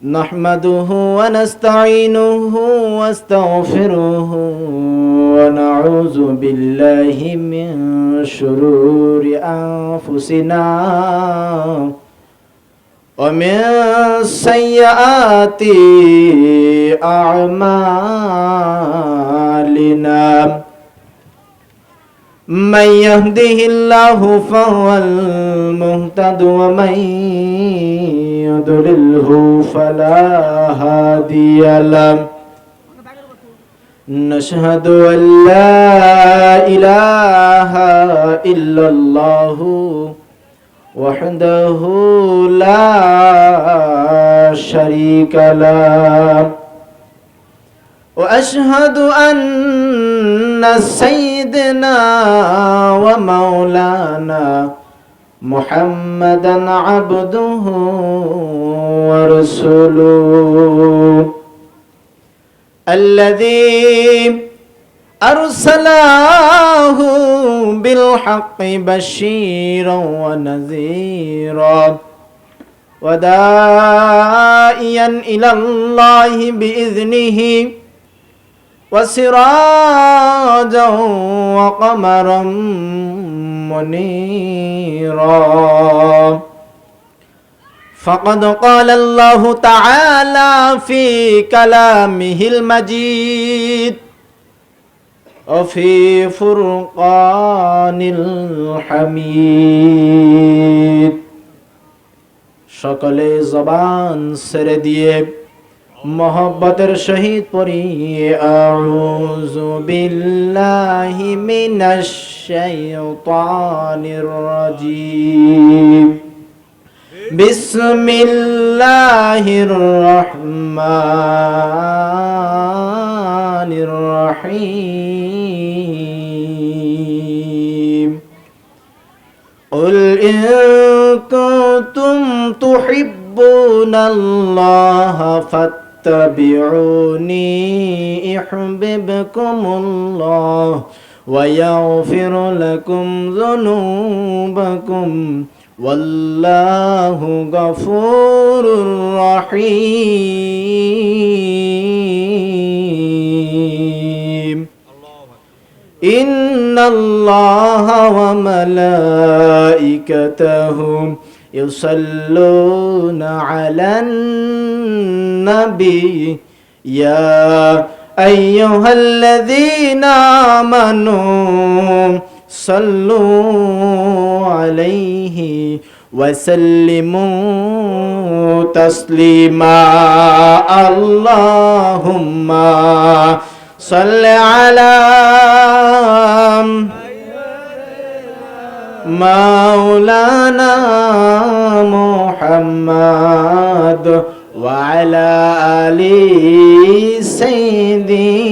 نحمده ونستعينه واستغفره ونعوذ بالله من شرور أنفسنا ومن سيئات أعمالنا من يهده الله فهو المهتد ومن يضلله فلا هادي له نشهد أن لا إله إلا الله وحده لا شريك له وأشهد أن سيدنا ومولانا محمدا عبده ورسوله الذي أرسله بالحق بشيرا ونذيرا وداعيا إلى الله بإذنه وسراجا وقمرا منيرا فقد قال الله تعالى في كلامه المجيد وفي فرقان الحميد সকলে জবান ছেড়ে দিয়ে মোহব্বতের সহিত পড়ি আউযু বিল্লাহি মিনাশ শাইতানির রাজীম বিসমিল্লাহির রহমানির রহিম قل إن كنتم تحبون الله فاتبعوني يحببكم الله ويغفر لكم ذنوبكم والله غفور رحيم إن الله وملائكته يصلون على النبي يا أيها الذين آمنوا صلوا عليه وسلموا تسليما اللهم صل على مولانا محمد وعلى آل سيدنا